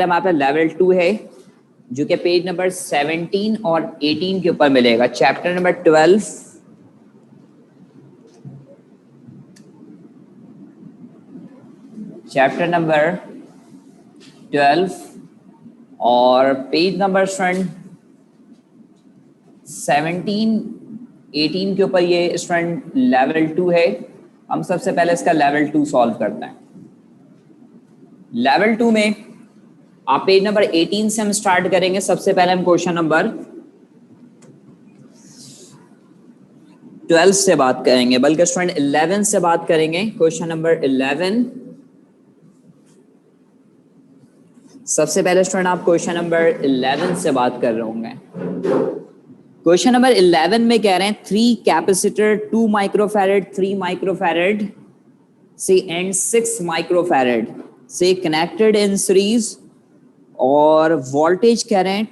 हमारे पास लेवल 2 है जो कि पेज नंबर 17 और 18 के ऊपर मिलेगा। चैप्टर नंबर 12 चैप्टर नंबर 12 और पेज नंबर 17 18 के ऊपर ये स्टूडेंट लेवल 2 है। हम सबसे पहले इसका लेवल 2 सॉल्व करते हैं। लेवल 2 में आप पेज नंबर 18 से हम स्टार्ट करेंगे। सबसे पहले हम क्वेश्चन नंबर 12 से बात करेंगे, बल्कि स्टूडेंट 11 से बात करेंगे। क्वेश्चन नंबर 11 सबसे पहले स्टूडेंट आप क्वेश्चन नंबर 11 से बात कर रहे होंगे। क्वेश्चन नंबर 11 में कह रहे हैं 3 कैपेसिटर 2 माइक्रोफैरेड 3 माइक्रोफैरेड से एंड 6 माइक्रोफैरेड से कनेक्टेड इन सीरीज और वोल्टेज कह रहे हैं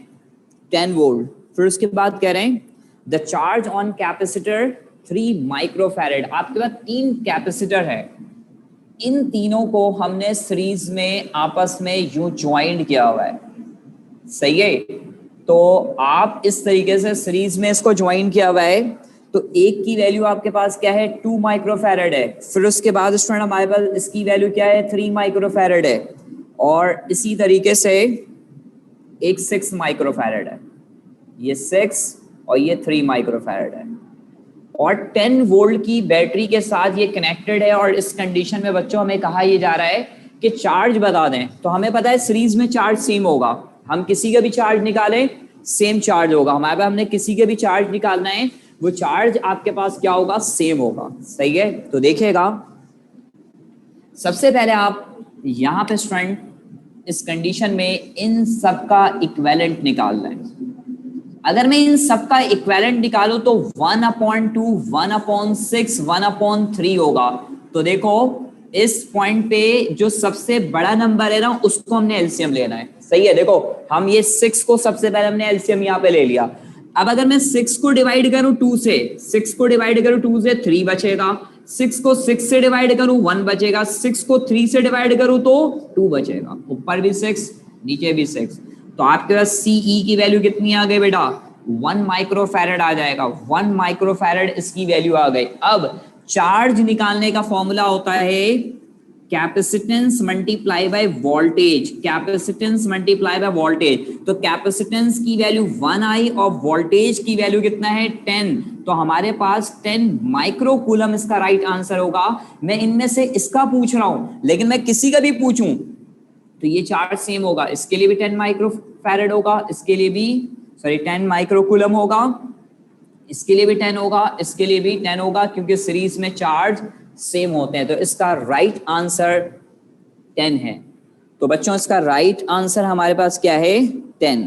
10 वोल्ट। फिर उसके बाद कह रहे हैं the charge on capacitor 3 microfarad. आपके पास 3 कैपेसिटर है, इन तीनों को हमने सीरीज में आपस में यूं ज्वाइंट किया हुआ है, सही है। तो आप इस तरीके से सीरीज में इसको ज्वाइन किया हुआ है, तो एक की वैल्यू आपके पास क्या है 2 माइक्रोफैरेड है। फिर उसके बाद स्टूडेंट हमारे पास इसकी वैल्यू क्या है 3 माइक्रोफैरेड है, और इसी तरीके से एक 6 माइक्रोफैरेड है, ये 6 और ये 3 माइक्रोफैरेड है, और 10 वोल्ट की बैटरी के साथ ये कनेक्टेड है। और इस कंडीशन में बच्चों हमें कहा ये जा रहा है कि चार्ज बता दें, तो हमें पता है सीरीज में चार्ज सेम होगा। हम किसी का भी चार्ज निकालें सेम चार्ज होगा। हमारे पास हमने किसी के भी चार्ज निकालना है, वो चार्ज आपके पास क्या होगा सेम होगा, सही है। तो देखिएगा सबसे पहले आप यहाँ पे स्टूडेंट इस कंडीशन में इन सब का इक्विवेलेंट निकालना है। अगर मैं इन सब का इक्विवेलेंट निकालूं तो 1/2 1/6 1/3 होगा। तो देखो इस पॉइंट पे जो सबसे बड़ा नंबर है ना उसको हमने एलसीएम लेना है, सही है। देखो हम ये 6 को सबसे पहले हमने एलसीएम यहाँ पे ले लिया। अब अगर मैं 6 को डिवाइड करूं 2 से, 6 को डिवाइड करूं 2 से 3 बचेगा, 6 को 6 से डिवाइड करूं 1 बचेगा, 6 को 3 से डिवाइड करूं तो 2 बचेगा। ऊपर भी 6 नीचे भी 6, तो आपके पास सीई की वैल्यू कितनी आ गई बेटा 1 माइक्रोफैरेड आ जाएगा। 1 माइक्रोफैरेड इसकी वैल्यू आ गई। अब चार्ज निकालने का फॉर्मूला होता है capacitance multiply by voltage, capacitance multiply by voltage. तो कैपेसिटेंस की वैल्यू 1 आई और वोल्टेज की वैल्यू कितना है 10, तो हमारे पास 10 माइक्रो कूलम इसका राइट आंसर होगा। मैं इनमें से इसका पूछ रहा हूं, लेकिन मैं किसी का भी पूछूं तो ये चार्ज सेम होगा। इसके लिए भी 10 माइक्रोफैरेड होगा, इसके लिए भी 10 माइक्रोकूलम होगा, इसके लिए भी 10 होगा, इसके लिए भी 10 होगा, क्योंकि सीरीज में चार्ज सेम होते हैं। तो इसका राइट आंसर 10 है। तो बच्चों इसका राइट आंसर हमारे पास क्या है 10।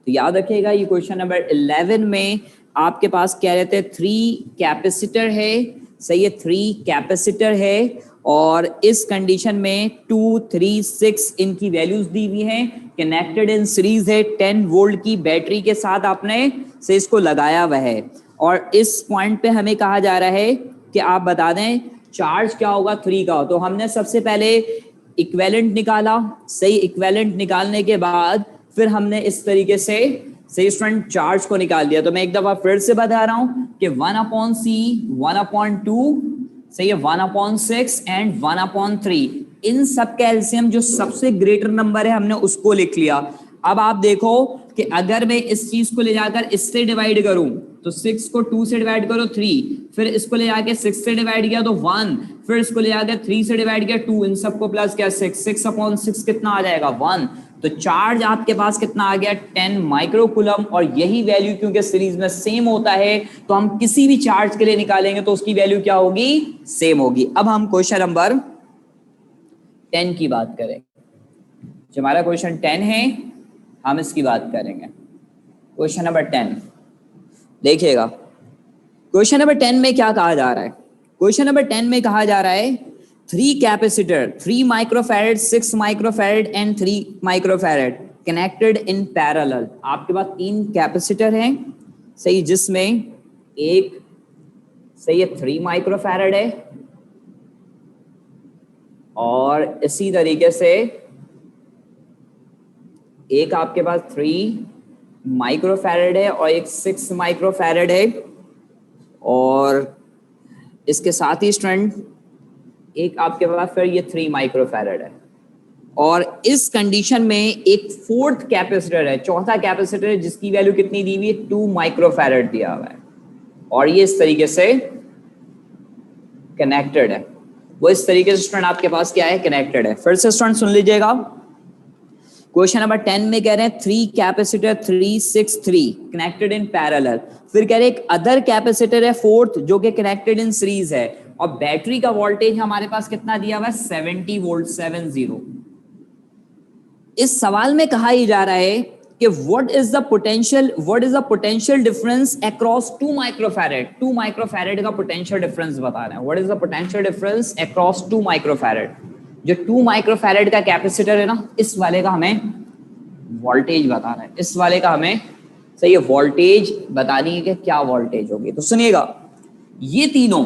तो याद रखिएगा ये क्वेश्चन नंबर 11 में आपके पास क्या रहते हैं 3 कैपेसिटर है, सही है 3 कैपेसिटर है, और इस कंडीशन में 2 3 6 इनकी वैल्यूज दी हुई हैं, कनेक्टेड इन सीरीज है 10 वोल्ट की बैटरी के साथ आपने से इसको लगाया हुआ है। और इस पॉइंट पे हमें कहा जा रहा है कि आप बता दें चार्ज क्या होगा 3 का। तो हमने सबसे पहले इक्विवेलेंट निकाला, सही इक्विवेलेंट निकालने के बाद फिर हमने इस तरीके से सही स्टूडेंट चार्ज को निकाल दिया। तो मैं एक दफा फिर से बता रहा हूं कि 1/c 1/2 सही है 1/6 एंड 1/3 इन सब का एलसीएम जो सबसे ग्रेटर नंबर है हमने उसको लिख लिया। अब आप देखो कि अगर मैं इस चीज को ले जाकर इससे डिवाइड करूं तो 6 को 2 से डिवाइड करो 3, फिर इसको ले जाके 6 से डिवाइड किया तो 1, फिर इसको ले जाकर 3 से डिवाइड किया 2, इन सबको प्लस किया 6, 6/6 कितना आ जाएगा 1। तो चार्ज आपके पास कितना आ गया 10 माइक्रोकूलम, और यही वैल्यू क्योंकि सीरीज में सेम होता है तो हम किसी भी चार्ज के लिए निकालेंगे तो उसकी वैल्यू क्या होगी सेम होगी। अब हम क्वेश्चन नंबर 10 की बात करें। जो हमारा क्वेश्चन 10 है हम इसकी बात करेंगे। क्वेश्चन नंबर 10 देखिएगा। क्वेश्चन नंबर 10 में क्या कहा जा रहा है, क्वेश्चन नंबर 10 में कहा जा रहा है 3 capacitor 3 microfarad 6 microfarad and 3 microfarad connected in parallel. आपके पास 3 कैपेसिटर हैं, सही, जिसमें एक सही है 3 माइक्रोफैरेड है, और इसी तरीके से एक आपके पास 3 माइक्रोफैरेड है और एक 6 माइक्रोफैरेड है, और इसके साथ ही स्टूडेंट एक आपके पास फिर ये 3 माइक्रोफैरेड है, और इस कंडीशन में एक फोर्थ कैपेसिटर है, चौथा कैपेसिटर है, जिसकी वैल्यू कितनी दी हुई है, 2 माइक्रोफैरेड दिया हुआ है, और ये इस तरीके से कनेक्टेड है। वो इस तरीके से स्टूडेंट आपके पास क्या है, कनेक्टेड है। फिर से स्टूडेंट सुन लीजिएगा, क्वेश्चन नंबर 10 में कह रहे हैं 3 कैपेसिटर 363 कनेक्टेड इन पैरेलल, फिर कह रहे हैं एक अदर कैपेसिटर है फोर्थ जो कि कनेक्टेड इन सीरीज है, और बैटरी का वोल्टेज हमारे पास कितना दिया हुआ है, 70 वोल्ट 70। इस सवाल में कहा ही जा रहा है कि what is the potential difference across 2 microfarad, 2 microfarad का पोटेंशियल डिफरेंस बता रहे हैं। What is the potential difference across 2 microfarad, जो 2 माइक्रोफैरेड का कैपेसिटर है ना, इस वाले का हमें वोल्टेज बताना है, इस वाले का हमें सही है वोल्टेज बतानी है कि क्या वोल्टेज होगी। तो सुनिएगा, ये तीनों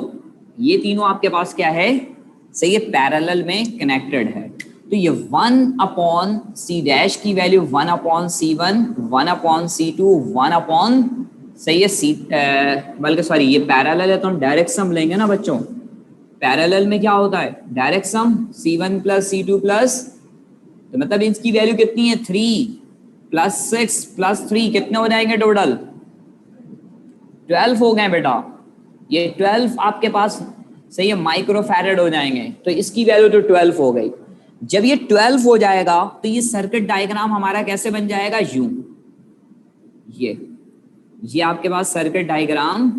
आपके पास क्या है, सही है, पैरेलल में कनेक्टेड है। तो ये 1/c डैश की वैल्यू 1/c1, 1/c2, 1 सही है सी, बल्कि सॉरी ये पैरेलल है तो हम डायरेक्ट सम लेंगे ना बच्चों। पैरेलल में क्या होता है, direct sum, c1 plus c2 plus, तो मतलब इसकी वैल्यू कितनी है, 3 प्लस 6 प्लस 3 कितने हो जाएंगे टोटल, 12 हो गए बेटा। ये 12 आपके पास सही है माइक्रोफैरेड हो जाएंगे, तो इसकी वैल्यू तो 12 हो गई। जब ये 12 हो जाएगा तो ये सर्किट डायग्राम हमारा कैसे बन जाएगा, यूं, ये आपके पास सर्किट डायग्राम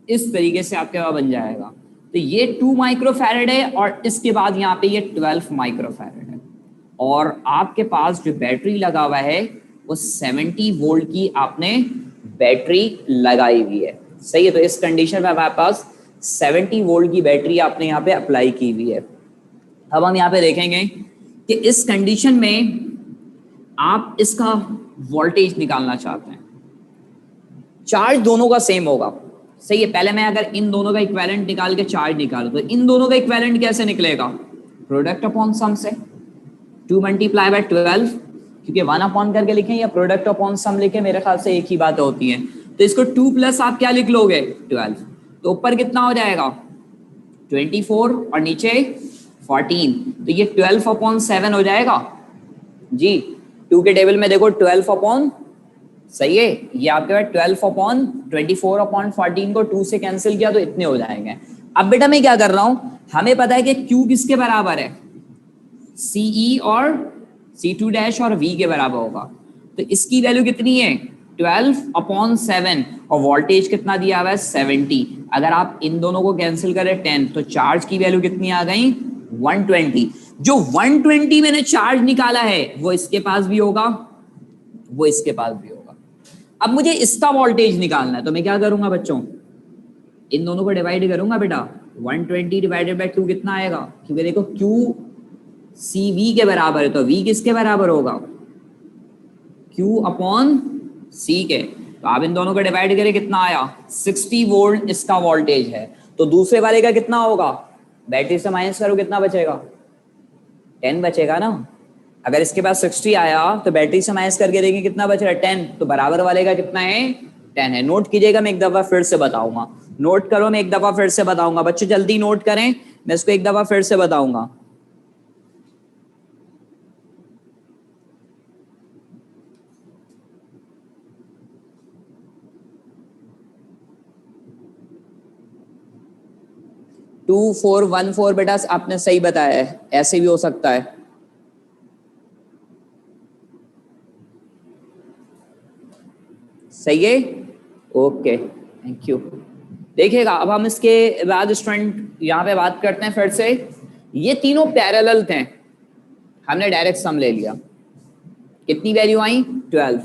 इस तरीके से आपके पास बन जाएगा। तो ये 2 माइक्रोफैरेड है और इसके बाद यहाँ पे ये 12 माइक्रोफैरेड है, और आपके पास जो बैटरी लगा हुआ है वो 70 वोल्ट की आपने बैटरी लगाई हुई है, सही है। तो इस कंडीशन में हमारे पास 70 वोल्ट की बैटरी आपने यहाँ पे अप्लाई की हुई है। अब हम यहाँ पे देखेंगे कि इस कंडीशन में आप इसका वोल्टेज निकालना चाहते हैं, चार्ज दोनों का सेम होगा, सही है। पहले मैं अगर इन दोनों का इक्विवेलेंट निकाल के चार्ज निकालूं तो इन दोनों का इक्विवेलेंट कैसे निकलेगा, प्रोडक्ट अपॉन सम से, 2 मल्टीप्लाई बाय 12, क्योंकि 1 अपॉन करके लिखें या प्रोडक्ट अपॉन सम लिखें, मेरे ख्याल से एक ही बात होती है। तो इसको 2 प्लस आप क्या लिख लोगे, 12, तो ऊपर कितना हो जाएगा 24 और नीचे 14, तो ये 12/7 हो जाएगा जी। 2 के टेबल में देखो 12 सही है, ये आपके पास 12/24/14 को 2 से कैंसिल किया तो इतने हो जाएंगे। अब बेटा मैं क्या कर रहा हूं, हमें पता है कि Q किसके बराबर है, CE और C2 डैश और V के बराबर होगा, तो इसकी वैल्यू कितनी है 12/7, और वोल्टेज कितना दिया हुआ है 70। अगर आप इन दोनों को कैंसिल करें 10, तो चार्ज की वैल्यू कितनी आ गई 120। जो 120 मैंने चार्ज निकाला है वो इसके पास भी होगा, वो इसके पास भी होगा। अब मुझे इसका वोल्टेज निकालना है, तो मैं क्या करूंगा बच्चों, इन दोनों को डिवाइड करूंगा बेटा, 120 डिवाइडेड बाय 2 कितना आएगा, क्योंकि देखो Q CV के बराबर है, तो V किसके बराबर होगा, Q अपॉन C के। तो आप इन दोनों को डिवाइड करें कितना आया 60 वोल्ट इसका वोल्टेज है। तो दूसरे वाले का कितना होगा, बैटरी से माइनस करो कितना बचेगा, 10 बचेगा ना। अगर इसके पास 60 आया तो बैटरी से माइनस करके देखें कितना बच रहा है 10, तो बराबर वाले का कितना है 10 है। नोट कीजिएगा, मैं एक दफा फिर से बताऊंगा, नोट करो, मैं एक दफा फिर से बताऊंगा, बच्चे जल्दी नोट करें, मैं इसको एक दफा फिर से बताऊंगा। टू 4 1 4 बेटा आपने सही बताया है, ऐसे भी हो सकता है। सही है, ओके, थैंक यू। देखिएगा अब हम इसके बाद स्टूडेंट यहाँ पे बात करते हैं फिर से। ये तीनों पैरेलल थे, हमने डायरेक्ट सम ले लिया, कितनी वैल्यू आई 12।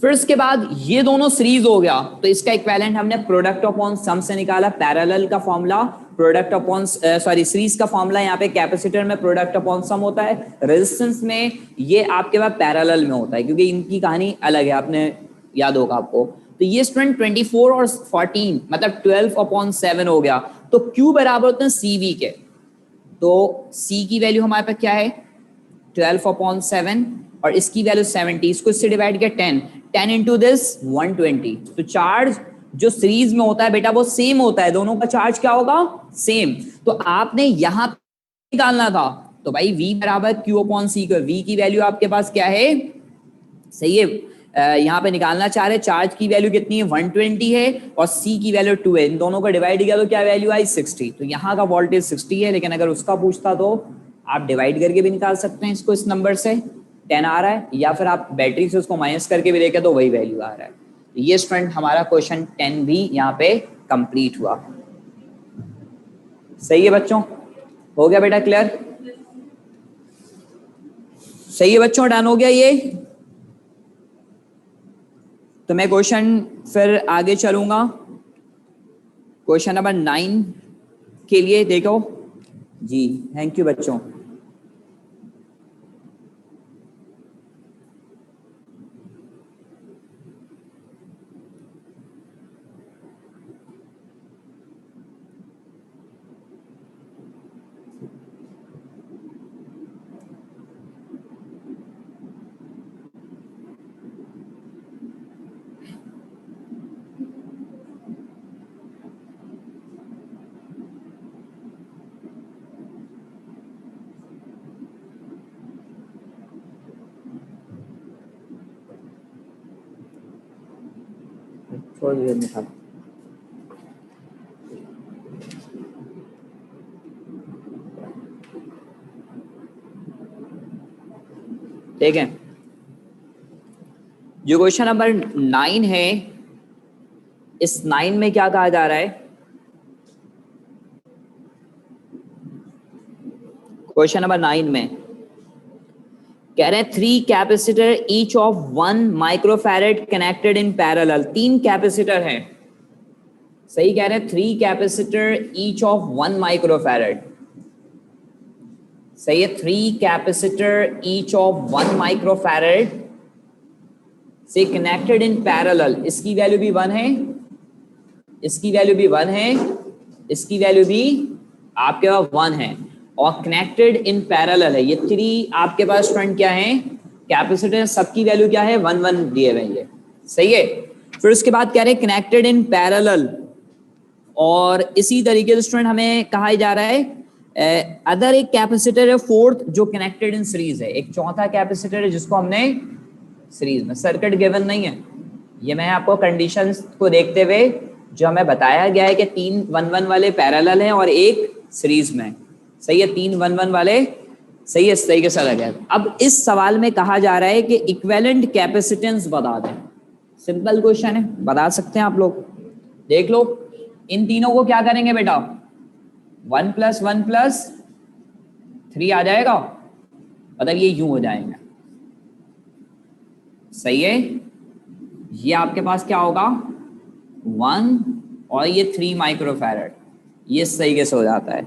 फिर इसके बाद ये दोनों सीरीज हो गया, तो इसका इक्विवेलेंट हमने प्रोडक्ट अपॉन सम से निकाला। पैरेलल का फॉर्मूला प्रोडक्ट अपॉन सीरीज का फॉर्मूला यहाँ पे कैपेसिटर में प्रोडक्ट अपॉन सम होता है, रेजिस्टेंस में ये आपके पास पैरेलल में होता है, क्योंकि इनकी कहानी अलग है, आपने याद होगा आपको। तो ये स्टूडेंट 24 और 14 मतलब 12/7 हो गया। तो Q बराबर होते हैं CV के, तो C की वैल्यू हमारे पास क्या है 12/7 और इसकी वैल्यू 70, इसको इससे डिवाइड किया 10 इंटू दिस 120। तो चार्ज जो सीरीज में होता है बेटा वो सेम होता है, दोनों का चार्ज क्या होगा, सेम। तो आपने यहाँ निकालना था, तो भाई V बराबर Q/C का, V की वैल्यू आपके पास क्या है, सही है, यहाँ पे निकालना चाह रहे, चार्ज की वैल्यू कितनी है 120 है और C की वैल्यू 2 है, इन दोनों को डिवाइड किया तो क्या वैल्यू आई 60। तो यहाँ का वोल्टेज 60 है, लेकिन अगर उसका पूछता तो आप डिवाइड करके भी निकाल सकते हैं इसको, इस नंबर से 10 आ रहा है, या फिर आप बैटरी से उसको माइनस करके भी देखें तो वही वैल्यू आ रहा है। ये स्टूडेंट हमारा क्वेश्चन 10 भी यहाँ पे कंप्लीट हुआ। सही है बच्चों, हो गया बेटा क्लियर, सही है बच्चों, डन हो गया ये। तो मैं क्वेश्चन फिर आगे चलूंगा, क्वेश्चन नंबर 9 के लिए देखो जी। थैंक यू बच्चों। थोड़ी देर में था, ठीक है। जो क्वेश्चन नंबर 9 है, इस 9 में क्या कहा जा रहा है, क्वेश्चन नंबर 9 में कह रहे हैं 3 capacitor each of 1 microfarad connected in parallel. 3 capacitor हैं, सही कह रहे हैं, 3 कैपेसिटर ईच ऑफ 1 माइक्रोफैरेड, सही है, 3 कैपेसिटर ईच ऑफ 1 माइक्रोफैरेड से कनेक्टेड इन पैरेलल। इसकी वैल्यू भी 1 है, इसकी वैल्यू भी 1 है, इसकी वैल्यू भी आपके पास 1 है और कनेक्टेड इन पैरेलल है। ये 3 आपके पास स्टूडेंट क्या है, कैपेसिटर, सबकी वैल्यू क्या है 1 1 दिए हुए हैं, सही है। फिर उसके बाद कह रहे हैं कनेक्टेड इन पैरेलल, और इसी तरीके से स्टूडेंट हमें कहा जा रहा है अदर एक कैपेसिटर है 4th जो कनेक्टेड इन सीरीज है, एक चौथा कैपेसिटर है जिसको हमने सीरीज में, सर्किट गिवन नहीं है, ये मैं आपको कंडीशंस को देखते हुए जो हमें बताया गया है कि 3 1 1 वाले पैरेलल हैं और एक सीरीज में, सही है, 3 1 1 वाले, सही है, इस तरीके से लगा। अब इस सवाल में कहा जा रहा है कि इक्विवेलेंट कैपेसिटेंस बता दें। सिंपल क्वेश्चन है, बता सकते हैं आप लोग, देख लो। इन तीनों को क्या करेंगे बेटा, 1 + 1 + 3 आ जाएगा, मतलब ये यूं हो जाएगा, सही है। ये आपके पास क्या होगा 1 और ये 3 माइक्रोफैरेड, ये इस तरीके से हो जाता है।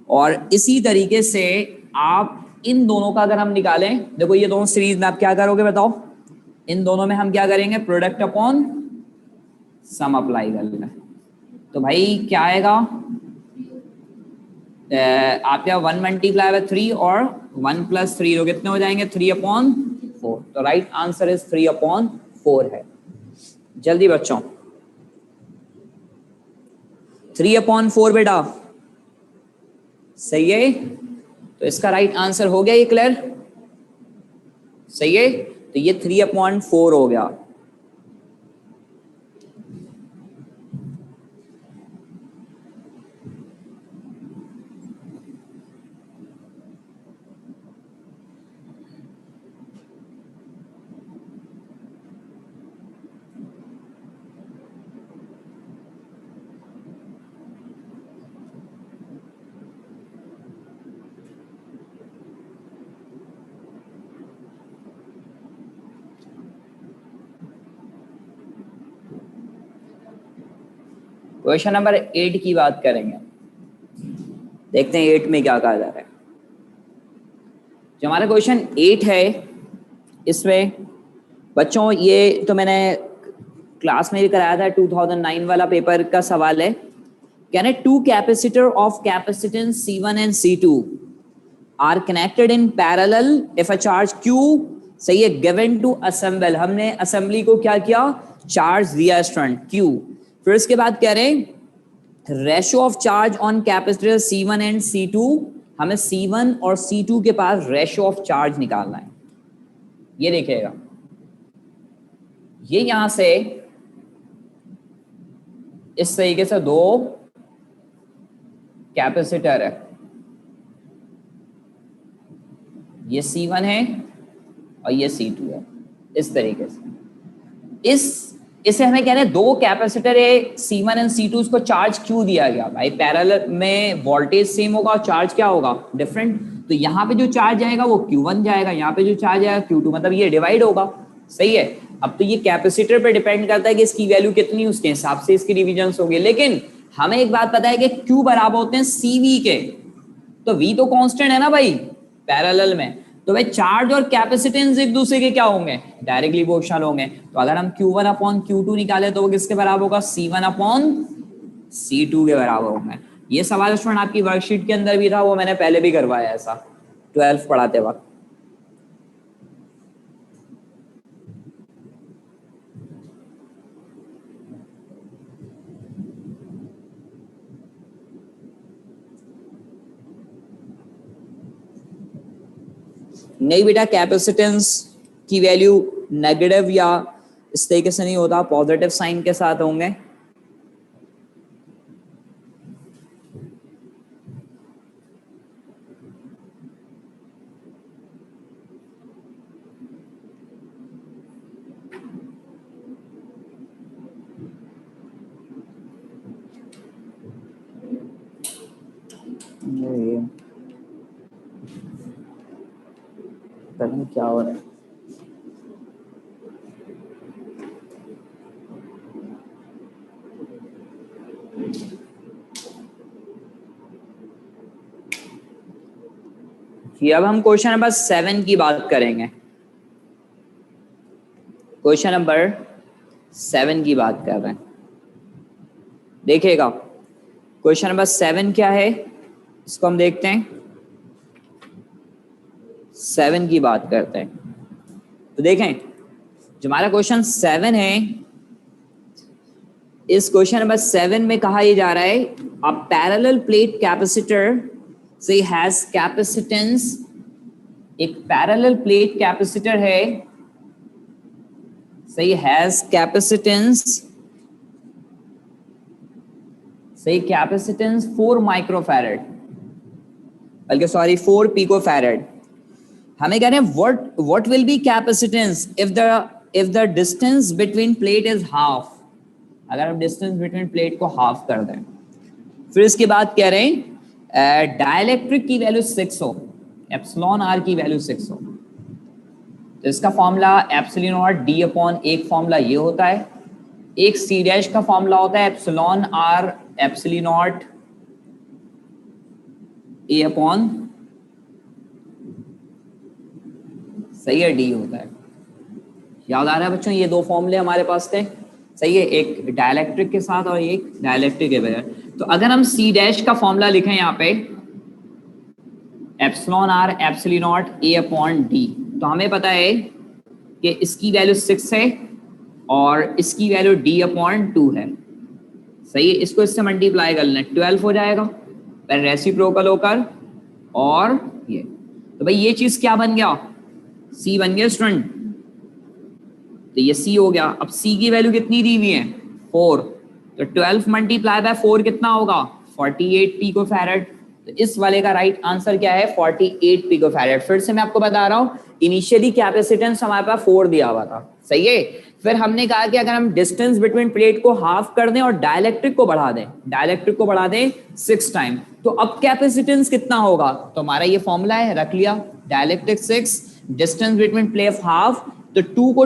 और इसी तरीके से आप इन दोनों का अगर हम निकालें, देखो ये दोनों सीरीज में, आप क्या करोगे बताओ, इन दोनों में हम क्या करेंगे, प्रोडक्ट अपॉन सम अप्लाई कर लेंगे। तो भाई क्या आएगा, आप क्या 1 × 3 और 1 + 3 तो कितने हो जाएंगे 3/4। तो राइट आंसर इज 3/4 है। जल्दी बच्चों, 3/4 बेटा, सही है। तो इसका राइट आंसर हो गया ये क्लियर, सही है। तो ये 3/4 हो गया। क्वेश्चन नंबर 8 की बात करेंगे, देखते हैं 8 में क्या कहा जा रहा है। जो हमारा क्वेश्चन 8 है, इसमें बच्चों ये तो मैंने क्लास में भी कराया था, 2009 वाला पेपर का सवाल है। कहने 2 capacitor of capacitance C1 and C2 are connected in parallel if a charge Q, सही है, गिवन टू असेंबल, हमने असेंबली को क्या किया, चार्ज दिया स्टूडेंट Q। फिर इसके बाद कह रहे हैं ratio of charge on capacitor C1 and C2, हमें C1 और C2 के पास रेशियो ऑफ चार्ज निकालना है। ये देखिएगा, ये यहां से इस तरीके से दो कैपेसिटर है, ये C1 है और ये C2 है, इस तरीके से। इसे हमें कह रहे हैं दो कैपेसिटर है C1 एंड C2, उसको चार्ज क्यों दिया गया भाई, पैरेलल में वोल्टेज सेम होगा और चार्ज क्या होगा, डिफरेंट। तो यहाँ पे जो चार्ज आएगा वो Q1 जाएगा, यहाँ पे जो चार्ज आएगा Q2, मतलब ये डिवाइड होगा, सही है। अब तो ये कैपेसिटर पे डिपेंड करता है कि इसकी वैल्यू कितनी, उसके हिसाब से इसकी डिविजन होंगे। लेकिन हमें एक बात पता है कि Q बराबर होते हैं CV के, तो V तो कांस्टेंट है ना भाई पैरेलल में, तो भाई चार्ज और कैपेसिटेंस एक दूसरे के क्या होंगे, डायरेक्टली प्रोपोर्शनल होंगे। तो अगर हम Q1 अपॉन Q2 निकाले तो वो किसके बराबर होगा, C1 अपॉन C2 के बराबर होंगे। ये सवाल स्टूडेंट आपकी वर्कशीट के अंदर भी था, वो मैंने पहले भी करवाया ऐसा 12 पढ़ाते वक्त। नहीं बेटा, कैपेसिटेंस की वैल्यू नेगेटिव या इस तरीके से नहीं होता, पॉजिटिव साइन के साथ होंगे। क्या हो रहा है, अब हम क्वेश्चन नंबर 7 की बात करेंगे। क्वेश्चन नंबर 7 की बात कर रहे हैं, देखिएगा क्वेश्चन नंबर 7 क्या है, इसको हम देखते हैं। 7 की बात करते हैं, तो देखें जो हमारा क्वेश्चन 7 है, इस क्वेश्चन नंबर 7 में कहा यह जा रहा है अ पैरेलल प्लेट कैपेसिटर से हैज कैपेसिटेंस, एक पैरेलल प्लेट कैपेसिटर है, सही, हैज कैपेसिटेंस, सही, कैपेसिटेंस 4 माइक्रोफैरेड, बल्कि सॉरी 4 पिकोफैरेड। हमें कह रहे हैं what will be capacitance if the distance between plate is half, अगर हम डिस्टेंस बिटवीन प्लेट को हाफ कर दें। फिर इसके बाद कह रहे हैं डाइलेक्ट्रिक की वैल्यू 6 हो, एप्सिलॉन आर की वैल्यू 6 हो, तो इसका formula epsilon not D upon, एक फॉर्मूला ये होता है, एक सी डैश का फॉर्मूला होता है epsilon r epsilon naught A upon, सही है, डी होता है। याद आ रहा है बच्चों, ये दो फॉर्मूले हमारे पास थे, सही है, एक डाइलेक्ट्रिक के साथ और एक डाइलेक्ट्रिक के बगैर। तो अगर हम सी डैश का फॉर्मूला लिखें यहाँ पे epsilon r epsilon naught A upon d, तो हमें पता है कि इसकी वैल्यू 6 है और इसकी वैल्यू डी अपॉन 2 है, सही है। इसको इससे मल्टीप्लाई कर लें 12 हो जाएगा, पर रेसिप्रोकल होकर, और ये, तो भाई ये चीज क्या बन गया, सी बन गया स्टूडेंट, तो ये सी हो गया। अब सी की वैल्यू कितनी दी हुई है, 4, तो 12 मल्टीप्लाई बाय 4 कितना होगा, 48 पिकोफैरेड। तो इस वाले का राइट आंसर क्या है, 48 पिकोफैरेड। फिर से मैं आपको बता रहा हूं, इनिशियली कैपेसिटेंस हमारे पास 4 दिया हुआ था, सही है। फिर हमने कहा कि अगर हम डिस्टेंस बिटवीन प्लेट को हाफ कर दें और डाइलेक्ट्रिक को बढ़ा दें, डाइलेक्ट्रिक को बढ़ा दें 6 टाइम, तो अब कैपेसिटेंस कितना होगा, तो हमारा ये फॉर्मूला है, रख लिया, dielectric 6, distance between plate half, तो 2 को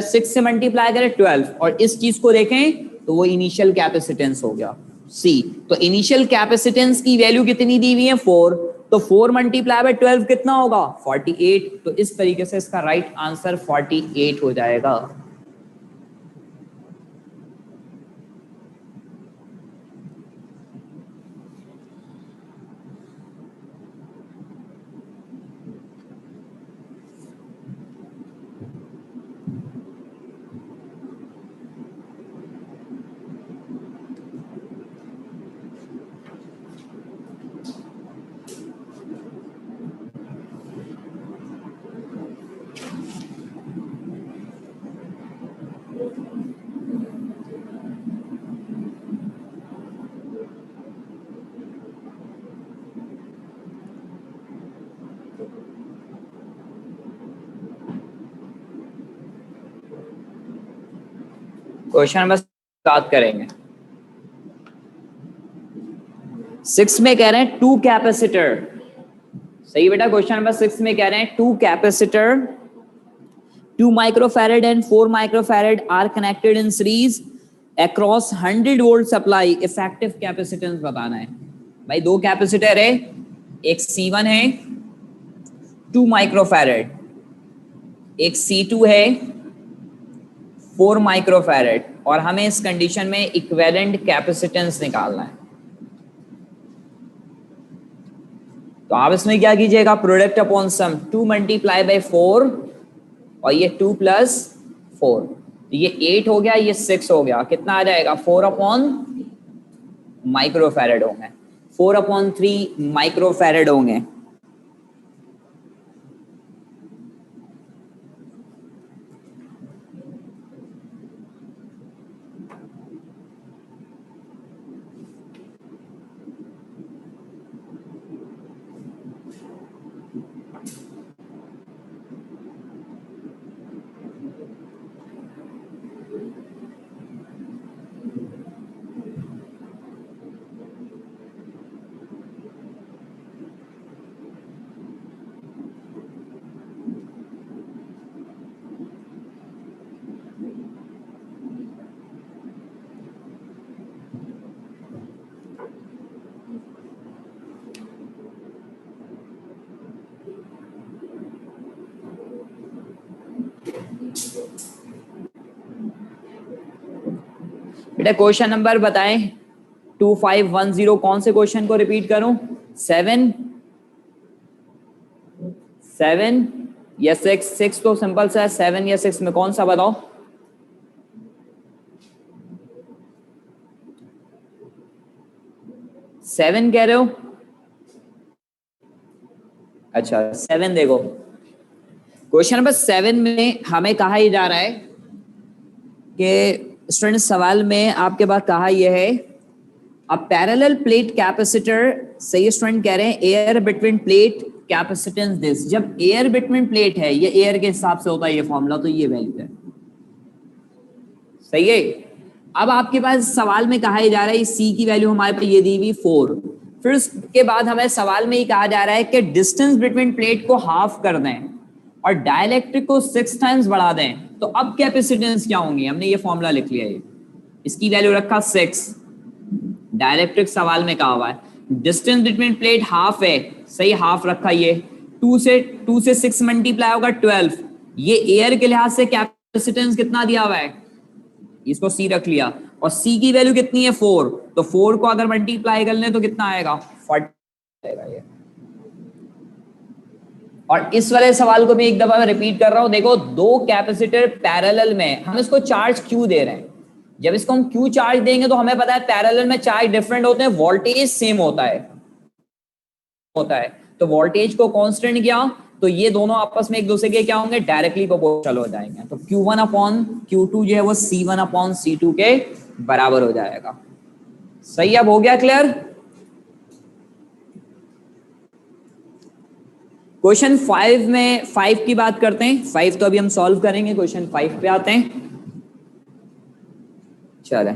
6 से मल्टीप्लाई करें 12, और इस चीज को देखें तो वो इनिशियल कैपेसिटेंस हो गया सी। तो इनिशियल कैपेसिटेंस की वैल्यू कितनी दी हुई है, 4, तो 4 मल्टीप्लाई बाय 12 कितना होगा, 48। तो इस तरीके से इसका राइट आंसर 48 हो जाएगा। क्वेश्चन नंबर स्टार्ट करेंगे। 6 में कह रहे हैं टू कैपेसिटर, सही बेटा। क्वेश्चन नंबर 6 में कह रहे हैं two capacitor 2 microfarad and 4 microfarad are connected in series across 100 volt supply, effective capacitance बताना है। भाई दो कैपेसिटर है, एक C1 है 2 माइक्रोफैरेड, एक C2 है 4 माइक्रोफैरेड, और हमें इस कंडीशन में इक्विवेलेंट कैपेसिटेंस निकालना है। तो आप इसमें क्या कीजिएगा, product upon sum 2 multiply by 4 और ये 2 प्लस 4, तो ये 8 हो गया, ये 6 हो गया, कितना आ जाएगा 4 अपॉन माइक्रोफैरेड होंगे, 4 अपॉन 3 माइक्रोफैरेड होंगे। बेटा क्वेश्चन नंबर बताएं 2510, कौन से क्वेश्चन को रिपीट करूं, 7 या 6? तो सिंपल सा है, 7 या 6 में कौन सा बताओ। सेवन कह रहे हो? अच्छा 7 देखो, क्वेश्चन नंबर 7 में हमें कहा ही जा रहा है कि स्टूडेंट सवाल में आपके पास कहा यह है अ पैरेलल प्लेट कैपेसिटर, सही स्टूडेंट कह रहे हैं air between plate capacitance this. जब एयर बिटवीन प्लेट है, ये एयर के हिसाब से होता है ये फॉर्मूला, तो ये वैल्यू है, सही है। अब आपके पास सवाल में कहा जा रहा है सी की वैल्यू हमारे पे ये दी हुई 4, फिर उसके बाद हमें सवाल में ही कहा जा रहा है कि डिस्टेंस बिटवीन प्लेट को हाफ कर दें और डाइलेक्ट्रिक को 6 टाइम्स बढ़ा दें, तो अब कैपेसिटेंस क्या होंगी। हमने ये फॉर्मूला लिख लिया है, इसकी वैल्यू रखा 6, डाइलेक्ट्रिक सवाल में कहा हुआ है, डिस्टेंस बिटवीन प्लेट हाफ है, सही, हाफ रखा, ये 2 से 6 मल्टीप्लाई होगा 12, ये एयर के लिहाज से कैपेसिटेंस कितना दिया हुआ है, इसको सी रख लिया, और सी की वैल्यू कितनी है 4, तो 4 को अगर मल्टीप्लाई कर लें तो कितना आएगा 40 आएगा ये। और इस वाले सवाल को मैं एक दफा रिपीट कर रहा हूं, देखो दो कैपेसिटर पैरेलल में, हम इसको चार्ज क्यू दे रहे हैं, जब इसको हम क्यू चार्ज देंगे तो हमें पता है पैरेलल में चार्ज डिफरेंट होते हैं, वोल्टेज सेम होता है, तो वोल्टेज को कांस्टेंट किया तो ये दोनों आपस में एक दूसरे के क्या होंगे, डायरेक्टली प्रोपोर्शनल हो जाएंगे, तो Q1 अपॉन Q2 जो है वो C1 अपॉन C2 के बराबर हो जाएगा। सही, अब हो गया क्लियर। क्वेश्चन 5 में 5 की बात करते हैं, 5 तो अभी हम सॉल्व करेंगे, क्वेश्चन 5 पे आते हैं। चले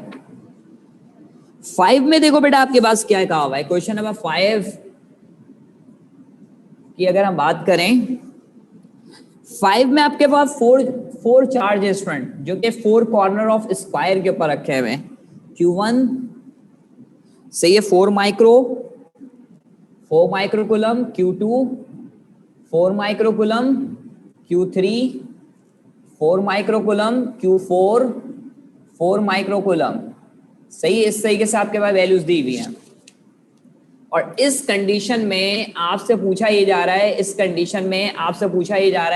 5 में देखो बेटा आपके पास क्या कहा हुआ है, क्वेश्चन नंबर 5 की अगर हम बात करें, 5 में आपके पास फोर चार्ज है स्टूडेंट, जो कि 4 कॉर्नर ऑफ स्क्वायर के ऊपर रखे हुए हैं। Q1 से ये 4 microcoulomb, Q2 4 microcoulomb, Q3 4 microcoulomb, Q4 4 microcoulomb, सही। इस तरीके से आपके पास वैल्यूज दी हुई हैं, और इस कंडीशन में आपसे पूछा ये जा रहा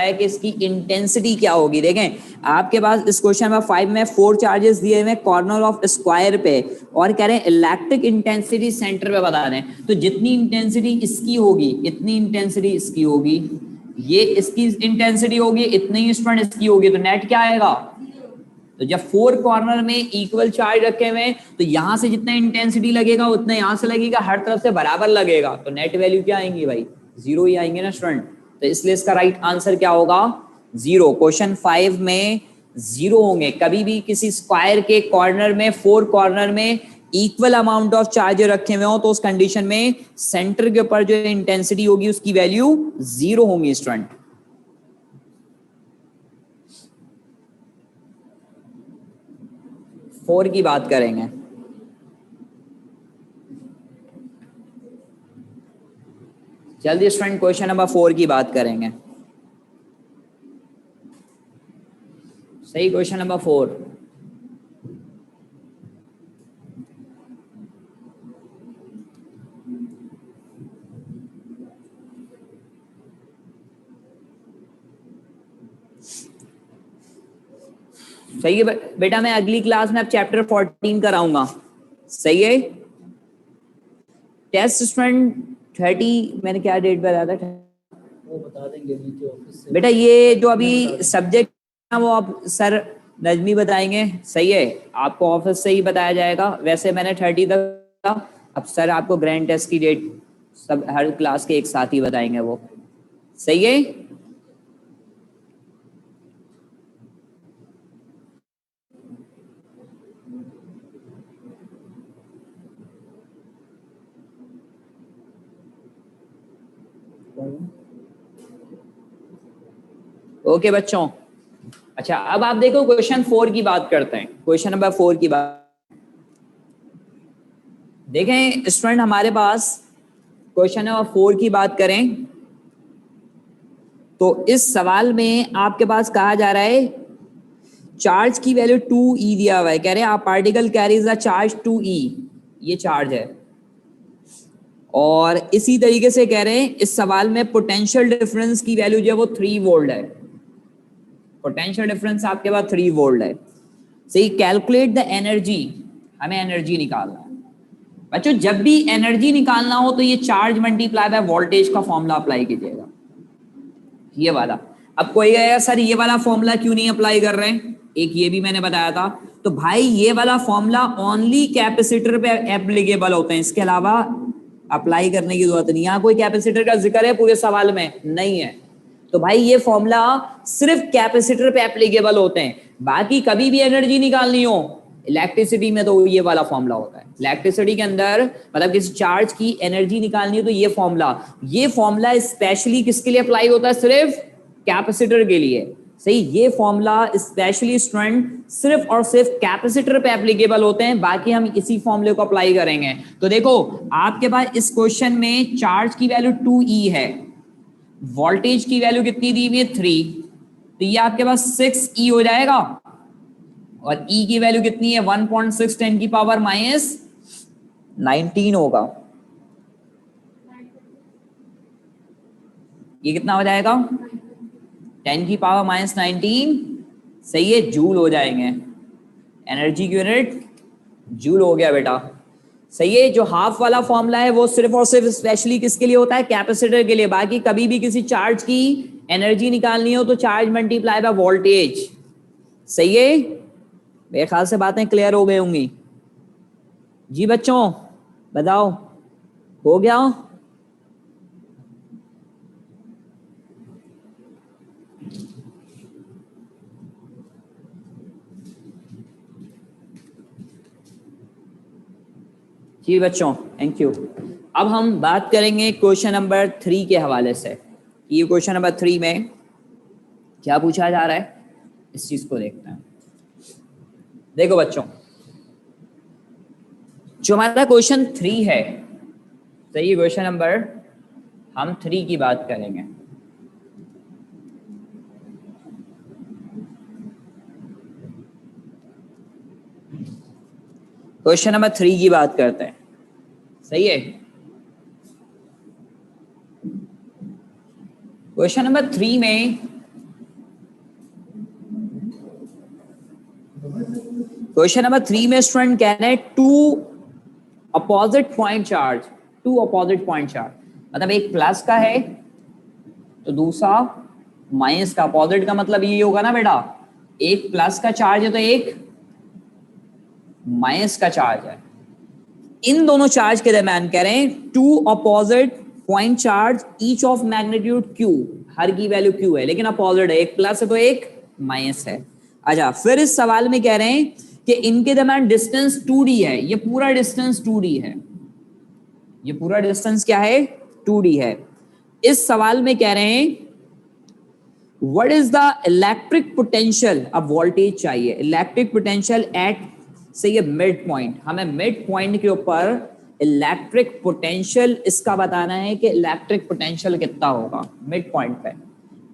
है, कि इसकी इंटेंसिटी क्या होगी। देखें आपके पास इस क्वेश्चन में 5 में 4 चार्जेस दिए हुए कॉर्नर ऑफ स्क्वायर पे, और कह रहे हैं इलेक्ट्रिक इंटेंसिटी सेंटर पे बता रहे हैं, तो जितनी इंटेंसिटी इसकी होगी इतनी इंटेंसिटी इसकी होगी, ये इसकी इंटेंसिटी होगी इतनी स्टूडेंट इसकी होगी, तो नेट क्या आएगा तो जब 4 कॉर्नर में इक्वल चार्ज रखे हुए हैं तो यहां से जितना इंटेंसिटी लगेगा उतना यहां से लगेगा, हर तरफ से बराबर लगेगा, तो नेट वैल्यू क्या आएंगी भाई, 0 ही आएंगे ना स्टूडेंट। तो इसलिए इसका राइट आंसर क्या होगा, 0। क्वेश्चन 5 में 0 होंगे। कभी भी किसी स्क्वायर के कॉर्नर में 4 कॉर्नर में इक्वल अमाउंट ऑफ चार्ज रखे हुए हो तो उस कंडीशन में सेंटर के ऊपर जो इंटेंसिटी होगी उसकी वैल्यू 0 होगी स्टूडेंट। फोर की बात करेंगे। जल्दी स्टूडेंट क्वेश्चन नंबर 4 की बात करेंगे। सही, क्वेश्चन नंबर 4। सही है बेटा, मैं अगली क्लास में अब चैप्टर 14 कराऊंगा। सही है। टेस्ट स्टूडेंट 30 मैंने क्या डेट बताया था, वो बता देंगे नीचे ऑफिस से बेटा। ये जो अभी सब्जेक्ट है वो आप सर नजमी बताएंगे। सही है, आपको ऑफिस से ही बताया जाएगा। वैसे मैंने 30 तक था, अब सर आपको ग्रैंड टेस्ट की डेट सब हर क्लास के एक साथ ही बताएंगे वो। सही है। ओके बच्चों। अच्छा, अब आप देखो क्वेश्चन 4 की बात करते हैं। क्वेश्चन नंबर 4 की बात देखें स्टूडेंट, हमारे पास क्वेश्चन नंबर 4 की बात करें तो इस सवाल में आपके पास कहा जा रहा है चार्ज की वैल्यू 2e दिया हुआ है। कह रहे हैं आप particle carries the charge 2e, ये चार्ज है। और इसी तरीके से कह रहे हैं इस सवाल में पोटेंशियल डिफरेंस की वैल्यू जो है वो 3 वोल्ट है। पोटेंशियल डिफरेंस आपके पास 3 वोल्ट है। सही, कैलकुलेट द एनर्जी, हमें एनर्जी निकालना है। बच्चों जब भी एनर्जी निकालना हो तो ये चार्ज मल्टीप्लाई बाय वोल्टेज का फॉर्मूला अप्लाई कीजिएगा, ये वाला। अब कोई कहेगा सर ये वाला फॉर्मूला क्यों नहीं अप्लाई कर रहे हैं, एक ये भी मैंने बताया था। तो भाई ये वाला फॉर्मूला ओनली कैपेसिटर पे एप्लीकेबल होते हैं, इसके अलावा अप्लाई करने की जरूरत नहीं। यहाँ कोई कैपेसिटर का जिक्र है पूरे सवाल में नहीं है। तो भाई ये फॉर्मूला सिर्फ कैपेसिटर पे एप्लीकेबल होते हैं। बाकी कभी भी एनर्जी निकालनी हो इलेक्ट्रिसिटी में तो ये वाला फॉर्मूला होता है। इलेक्ट्रिसिटी के अंदर मतलब किसी चार्ज की एनर्जी निकालनी है तो ये फॉर्मूला स्पेशली किसके लिए अप्लाई होता है, सिर्फ कैपेसिटर के लिए। सही, ये फॉर्मूला स्पेशली स्टूडेंट सिर्फ और सिर्फ कैपेसिटर पे एप्लीकेबल होते हैं। बाकी हम इसी फॉर्मूले को अप्लाई करेंगे। तो देखो आपके पास इस क्वेश्चन में चार्ज की वैल्यू 2e है, वोल्टेज की वैल्यू कितनी दी हुई है 3, तो ये आपके पास 6e हो जाएगा। और e की वैल्यू कितनी है 1.6 10 की पावर -19 होगा। ये कितना हो जाएगा 10 की पावर -19। सही है, जूल हो जाएंगे। एनर्जी की यूनिट जूल हो गया बेटा। सही है, जो हाफ वाला फॉर्मूला है वो सिर्फ और सिर्फ स्पेशली किसके लिए होता है, कैपेसिटर के लिए। बाकी कभी भी किसी चार्ज की एनर्जी निकालनी हो तो चार्ज मल्टीप्लाई बाय वोल्टेज। सही है, मेरे ख्याल से बातें क्लियर हो गई होंगी। जी बच्चों बताओ, हो गया? जी बच्चों थैंक यू। अब हम बात करेंगे क्वेश्चन नंबर 3 के हवाले से। ये क्वेश्चन नंबर 3 में क्या पूछा जा रहा है इस चीज को देखते हैं। देखो बच्चों, जो हमारा क्वेश्चन 3 है, सही, क्वेश्चन नंबर हम 3 की बात करेंगे। क्वेश्चन नंबर 3 की बात करते हैं। सही है, क्वेश्चन नंबर 3 में स्टूडेंट कह रहे हैं टू अपोजिट पॉइंट चार्ज, मतलब एक प्लस का है तो दूसरा माइनस का। अपोजिट का मतलब ये होगा ना बेटा एक प्लस का चार्ज है तो एक माइनस का चार्ज है। इन दोनों चार्ज के दरम्यान कह रहे हैं two opposite point charge each of magnitude Q, हर की वैल्यू क्यू है लेकिन अपोजिट है, एक प्लस है तो एक माइनस है। अच्छा, फिर इस सवाल में कह रहे हैं कि इनके दरम्यान डिस्टेंस 2d है, ये पूरा डिस्टेंस 2d है, ये पूरा डिस्टेंस क्या है 2d है। इस सवाल में कह रहे हैं what is the electric potential, अब वोल्टेज चाहिए, इलेक्ट्रिक पोटेंशियल एट से ये मिड पॉइंट, हमें मिड पॉइंट के ऊपर इलेक्ट्रिक पोटेंशियल इसका बताना है कि इलेक्ट्रिक पोटेंशियल कितना होगा मिड पॉइंट पे।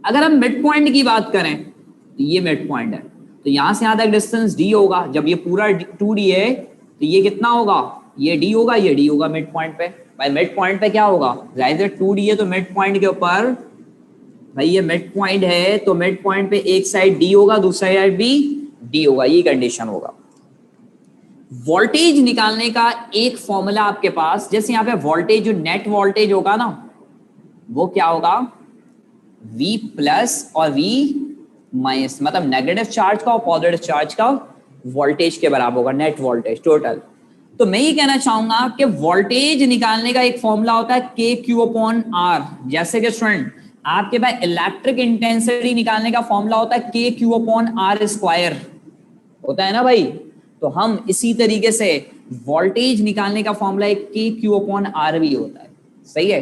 अगर हम मिड पॉइंट की बात करें तो ये मिड पॉइंट है, तो यहां से यहां तक डिस्टेंस d होगा, जब ये पूरा 2d है तो ये कितना होगा, ये d होगा, ये d होगा मिड पॉइंट पे। भाई मिड पॉइंट पे क्या होगा, जाहिर है 2d है तो मिड पॉइंट के ऊपर, भाई ये मिड पॉइंट है तो मिड पॉइंट पे एक साइड d होगा दूसरा साइड भी d होगा, ये कंडीशन होगा। वोल्टेज निकालने का एक फॉर्मूला आपके पास, जैसे यहां पे वोल्टेज जो नेट वोल्टेज होगा ना वो क्या होगा V प्लस और V माइनस, मतलब नेगेटिव चार्ज का और पॉजिटिव चार्ज का वोल्टेज के बराबर होगा नेट वोल्टेज टोटल। तो मैं ये कहना चाहूंगा कि वोल्टेज निकालने का एक फॉर्मूला होता है के क्यू अपॉन आर। जैसे कि स्टूडेंट आपके पास इलेक्ट्रिक इंटेंसिटी निकालने का फॉर्मूला होता है के क्यू अपॉन आर स्क्वायर, होता है ना भाई। तो हम इसी तरीके से वोल्टेज निकालने का फॉर्मूला एक के क्यू अपॉन आर भी होता है, सही है।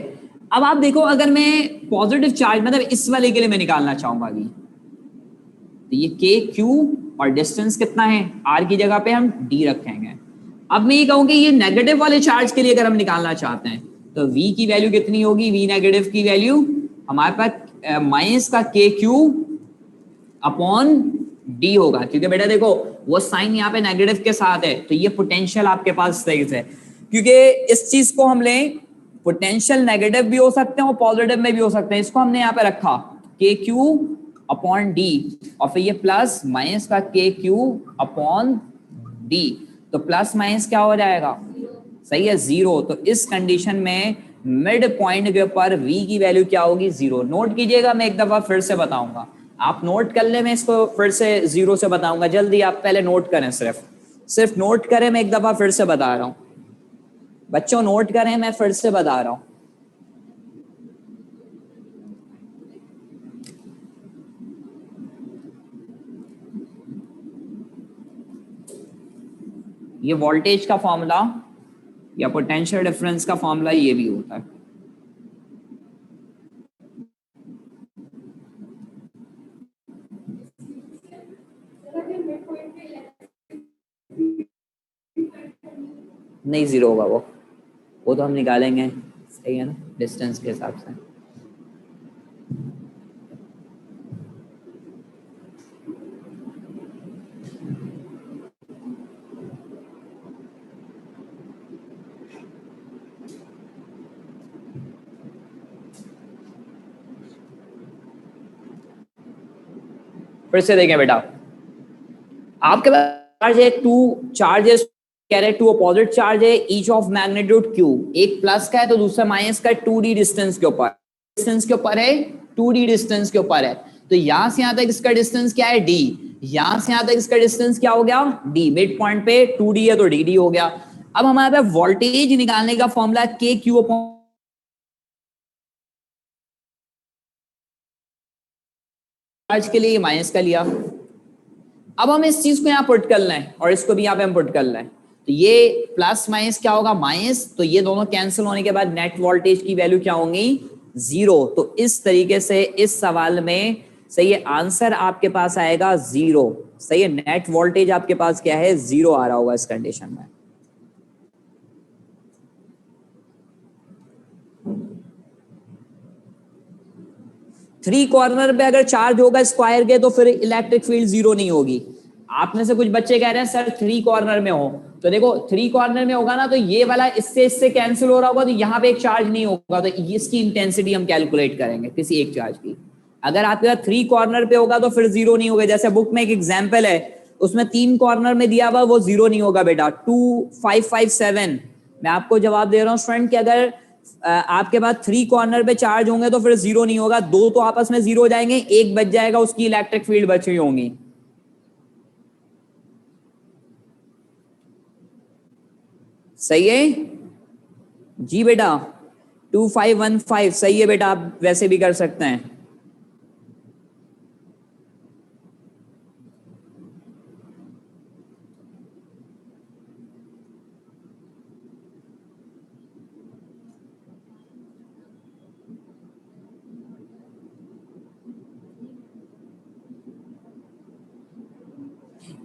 अब आप देखो अगर मैं पॉजिटिव चार्ज मतलब इस वाले के लिए मैं निकालना चाहूंगा अभी, तो ये के क्यू और डिस्टेंस कितना है आर की जगह पे हम डी रखेंगे। अब मैं ये कहूंगी ये नेगेटिव वाले चार्ज के लिए अगर हम निकालना चाहते हैं तो V की वैल्यू कितनी होगी, V नेगेटिव की वैल्यू हमारे पास माइनस का के क्यू अपॉन डी होगा, क्योंकि बेटा देखो वो साइन यहाँ पे नेगेटिव के साथ है तो ये पोटेंशियल आपके पास सही से, क्योंकि इस चीज को हम लें पोटेंशियल नेगेटिव भी हो सकते हैं और पॉजिटिव में भी हो सकते हैं, इसको हमने यहाँ पे रखा के क्यू अपॉन डी और फिर ये प्लस माइनस का के क्यू अपॉन डी, तो प्लस माइनस क्या हो जाएगा, सही है जीरो। तो इस कंडीशन में मिड पॉइंट के ऊपर V की वैल्यू क्या होगी, जीरो। नोट कीजिएगा, मैं एक दफा फिर से बताऊंगा, आप नोट कर ले, मैं इसको फिर से जीरो से बताऊंगा, जल्दी आप पहले नोट करें, सिर्फ नोट करें, मैं एक दफा फिर से बता रहा हूं बच्चों, नोट करें, मैं फिर से बता रहा हूं। ये वोल्टेज का फॉर्मूला या पोटेंशियल डिफरेंस का फॉर्मूला ये भी होता है। नहीं जीरो होगा वो तो हम निकालेंगे, सही है ना, डिस्टेंस के हिसाब से। फिर से देखें बेटा, आपके पास चार्ज है टू चार्जेस, कह रहे टू अपोजिट चार्ज है ईच ऑफ मैग्नीट्यूड क्यू, एक प्लस का है तो दूसरा माइनस का, 2d डिस्टेंस के ऊपर, डिस्टेंस के ऊपर है 2d डिस्टेंस के ऊपर है, तो यहां से यहां तक इसका डिस्टेंस क्या है d, यहां से यहां तक इसका डिस्टेंस क्या हो गया d, मिड पॉइंट पे 2d है तो dd हो गया। अब हमारे पास वोल्टेज निकालने का फॉर्मूला के क्यू अपॉन चार्ज के लिए माइनस का लिया। अब हम इस चीज को यहाँ पुट कर लें और इसको भी यहाँ पे हम पुट कर लें, तो ये प्लस माइनस क्या होगा माइनस, तो ये दोनों कैंसिल होने के बाद नेट वोल्टेज की वैल्यू क्या होंगी जीरो। तो इस तरीके से इस सवाल में सही है आंसर आपके पास आएगा जीरो, सही है, नेट वोल्टेज आपके पास क्या है जीरो आ रहा होगा इस कंडीशन में। थ्री कॉर्नर पे अगर चार्ज होगा स्क्वायर के तो फिर इलेक्ट्रिक फील्ड जीरो नहीं होगी। आप में से कुछ बच्चे कह रहे हैं सर थ्री कॉर्नर में हो, तो देखो थ्री कॉर्नर में होगा ना तो ये वाला इससे कैंसिल हो रहा होगा, तो यहाँ पे एक चार्ज नहीं होगा, तो इसकी इंटेंसिटी हम कैलकुलेट करेंगे किसी एक चार्ज की। अगर आपके पास थ्री कॉर्नर पे होगा तो फिर जीरो नहीं होगा, जैसे बुक में एक एग्जाम्पल है उसमें तीन कॉर्नर में दिया हुआ वो जीरो नहीं होगा बेटा, 2557। मैं आपको जवाब दे रहा हूँ स्टूडेंट कि अगर आपके पास थ्री कॉर्नर पे चार्ज होंगे तो फिर जीरो नहीं होगा, दो तो आपस में जीरो हो जाएंगे, एक बच जाएगा, उसकी इलेक्ट्रिक फील्ड बची होंगी। सही है जी बेटा, 2515 सही है बेटा, आप वैसे भी कर सकते हैं।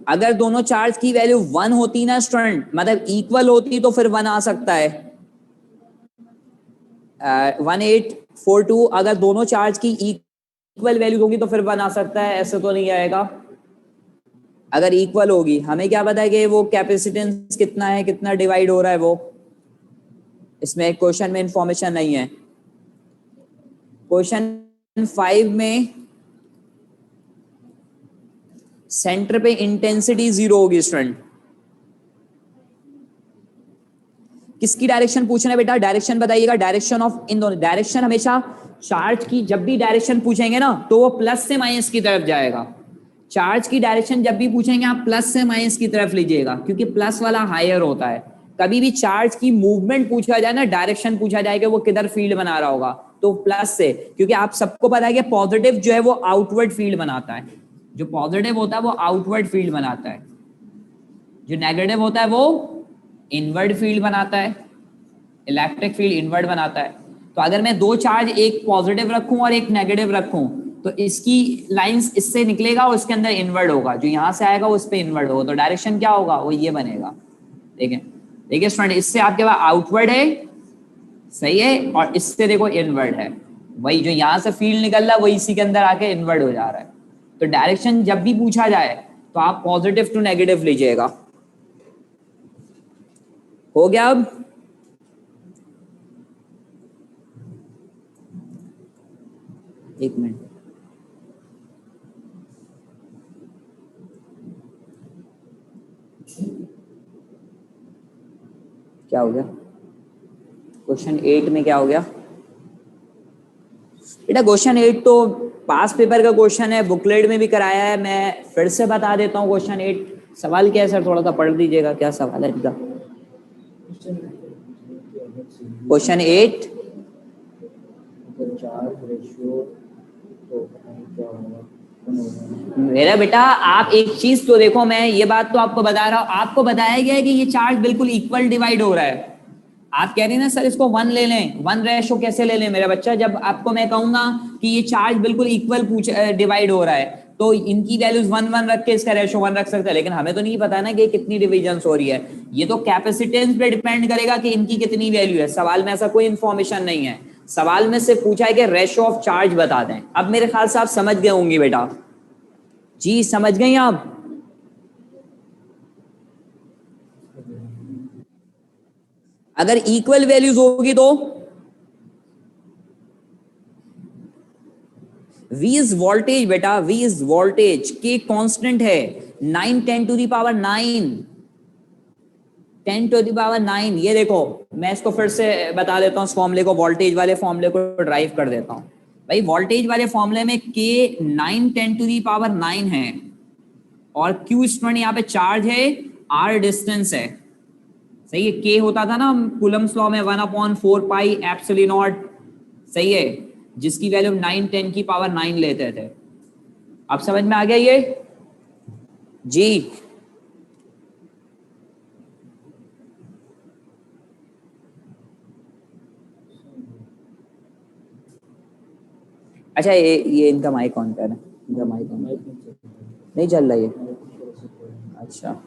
अगर दोनों चार्ज की वैल्यू 1 होती ना स्टूडेंट, मतलब इक्वल होती, तो फिर 1 आ सकता है। 1842 अगर दोनों चार्ज की इक्वल वैल्यू होगी तो फिर 1 आ सकता है, ऐसे तो नहीं आएगा। अगर इक्वल होगी, हमें क्या पता है कि वो कैपेसिटेंस कितना है, कितना डिवाइड हो रहा है, वो इसमें क्वेश्चन में इंफॉर्मेशन नहीं है। क्वेश्चन 5 में सेंटर पे इंटेंसिटी 0 होगी स्टूडेंट। किसकी डायरेक्शन पूछना है बेटा, डायरेक्शन बताइएगा, डायरेक्शन ऑफ इन दोनों। डायरेक्शन हमेशा चार्ज की जब भी डायरेक्शन पूछेंगे ना तो वो प्लस से माइनस की तरफ जाएगा। चार्ज की डायरेक्शन जब भी पूछेंगे आप प्लस से माइनस की तरफ लीजिएगा, क्योंकि प्लस वाला हायर होता है। कभी भी चार्ज की मूवमेंट पूछा जाए ना, डायरेक्शन पूछा जाए कि वो किधर फील्ड बना रहा होगा, तो प्लस से, क्योंकि आप सबको पता है कि पॉजिटिव जो है वो आउटवर्ड फील्ड बनाता है। जो पॉजिटिव होता है वो आउटवर्ड फील्ड बनाता है, जो नेगेटिव होता है वो इनवर्ड फील्ड बनाता है। इलेक्ट्रिक फील्ड इनवर्ड बनाता है। तो अगर मैं दो चार्ज, एक पॉजिटिव रखूं और एक नेगेटिव रखूं, तो इसकी लाइंस इससे निकलेगा और उसके अंदर इनवर्ड होगा, जो यहां से आएगा वो उस पर इनवर्ड होगा, तो डायरेक्शन क्या होगा, वो ये बनेगा। देखिए देखिए स्टूडेंट, इससे आपके पास आउटवर्ड है, सही है, और इससे देखो इनवर्ड है। वही जो यहां से फील्ड निकल रहा है वही इसी के अंदर आके इनवर्ड हो जा रहा है। तो डायरेक्शन जब भी पूछा जाए तो आप पॉजिटिव टू नेगेटिव लीजिएगा। हो गया अब? एक मिनट, क्या हो गया? क्वेश्चन 8 में क्या हो गया बेटा? क्वेश्चन 8 तो पास पेपर का क्वेश्चन है, बुकलेट में भी कराया है, मैं फिर से बता देता हूँ। क्वेश्चन 8 सवाल क्या है सर, थोड़ा सा पढ़ दीजिएगा, क्या सवाल है इनका? क्वेश्चन 8 मेरा बेटा, आप एक चीज तो देखो, मैं ये बात तो आपको बता रहा हूं, आपको बताया गया है कि ये चार्ज बिल्कुल इक्वल डिवाइड हो रहा है। आप कह रहे हैं ना सर इसको 1 ले लें, 1 रेशो कैसे ले लें मेरा बच्चा? जब आपको मैं कहूंगा कि ये चार्ज बिल्कुल इक्वल डिवाइड हो रहा है, तो इनकी वैल्यूज 1 1 रख के इसका रेशो 1 रख सकते हैं, लेकिन हमें तो नहीं पता ना कि कितनी डिविजन हो रही है। ये तो कैपेसिटेंस पे डिपेंड करेगा कि इनकी कितनी वैल्यू है। सवाल में ऐसा कोई इंफॉर्मेशन नहीं है। सवाल में से पूछा है कि रेशो ऑफ चार्ज बता दें। अब मेरे ख्याल से आप समझ गए होंगे बेटा। जी समझ गए आप? अगर इक्वल वैल्यूज होगी तो V इज वोल्टेज बेटा, V is voltage, K constant है, 9 10 to the power 9, 10 to the power 9। ये देखो, मैं इसको फिर से बता देता हूँ, इस फॉर्मूले को, वोल्टेज वाले फॉर्मूले को ड्राइव कर देता हूँ। भाई वोल्टेज वाले फॉर्मूले में K 9 10 टू द पावर 9 है, और Q स्टूडेंट यहाँ पे चार्ज है, R डिस्टेंस है, सही है। K होता था ना कूलम्स लॉ में 1/4 पाई एप्सिलॉन नॉट, सही है, जिसकी वैल्यू 9 10 की पावर 9 लेते थे। अब समझ में आ गया ये? जी अच्छा, ये इनका माइक ऑन कर, इनका माइक ऑन नहीं चल रहा ये? अच्छा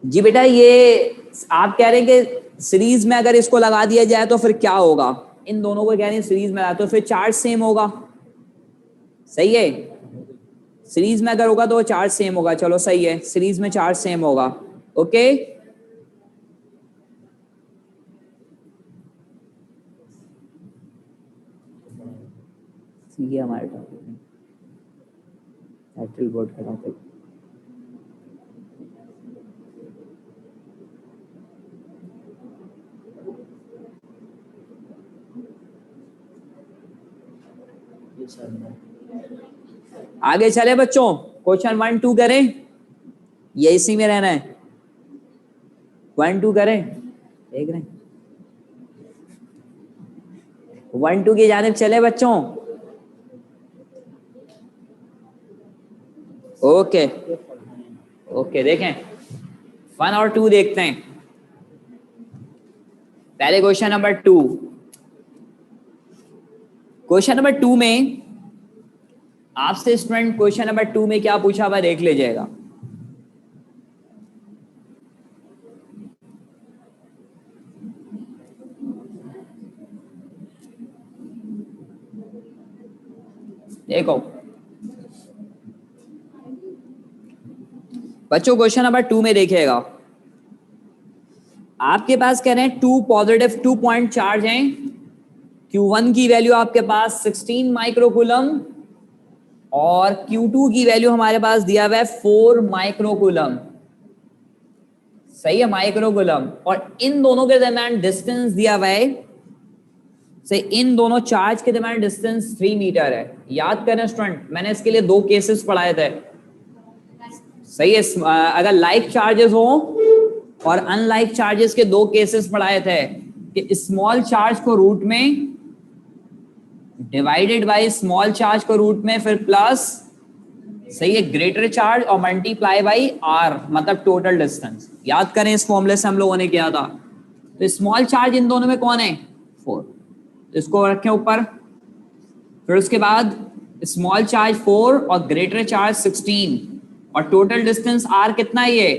जी बेटा, ये आप कह रहे हैं कि सीरीज में अगर इसको लगा दिया जाए तो फिर क्या होगा? इन दोनों को कह रहे हैं सीरीज में लगा तो फिर चार्ज सेम होगा, सही है। सीरीज में अगर होगा तो चार्ज सेम होगा, चलो सही है, सीरीज में चार्ज सेम होगा। ओके, ये हमारे टॉपिक में बैटरी बोर्ड का टॉपिक। आगे चले बच्चों, क्वेश्चन 1 2 करें, ये इसी में रहना है। 1 2 करें, देख रहे हैं 1 2 की जानिब चले बच्चों। ओके ओके, देखें 1 और 2 देखते हैं। पहले क्वेश्चन नंबर 2, क्वेश्चन नंबर 2 में आपसे स्टूडेंट क्वेश्चन नंबर 2 में क्या पूछा हुआ देख लीजिएगा। देखो बच्चों, क्वेश्चन नंबर 2 में देखिएगा, आपके पास कह रहे हैं 2 पॉजिटिव 2 पॉइंट चार्ज हैं, Q1 की वैल्यू आपके पास 16 माइक्रोकूलम और Q2 की वैल्यू हमारे पास दिया हुआ है 4 माइक्रोकूलम। सही है, माइक्रोकूलम। और इन दोनों के दरमियान डिस्टेंस दिया हुआ है, से इन दोनों चार्ज के दरमियान डिस्टेंस 3 मीटर है। याद करें स्टूडेंट, मैंने इसके लिए 2 केसेस पढ़ाए थे। सही है, अगर लाइक चार्जेस हो और अनलाइक चार्जेस के 2 केसेस पढ़ाए थे कि स्मॉल चार्ज को रूट में डिवाइडेड बाय स्मॉल चार्ज को रूट में फिर प्लस, सही है, ग्रेटर चार्ज और मल्टीप्लाई बाय आर, मतलब टोटल डिस्टेंस। याद करें इस फॉर्मूले से हम लोगों ने किया था। तो स्मॉल चार्ज इन दोनों में कौन है? 4, तो इसको रखें ऊपर। फिर उसके बाद स्मॉल चार्ज 4 और ग्रेटर चार्ज 16 और टोटल डिस्टेंस आर कितना है ये?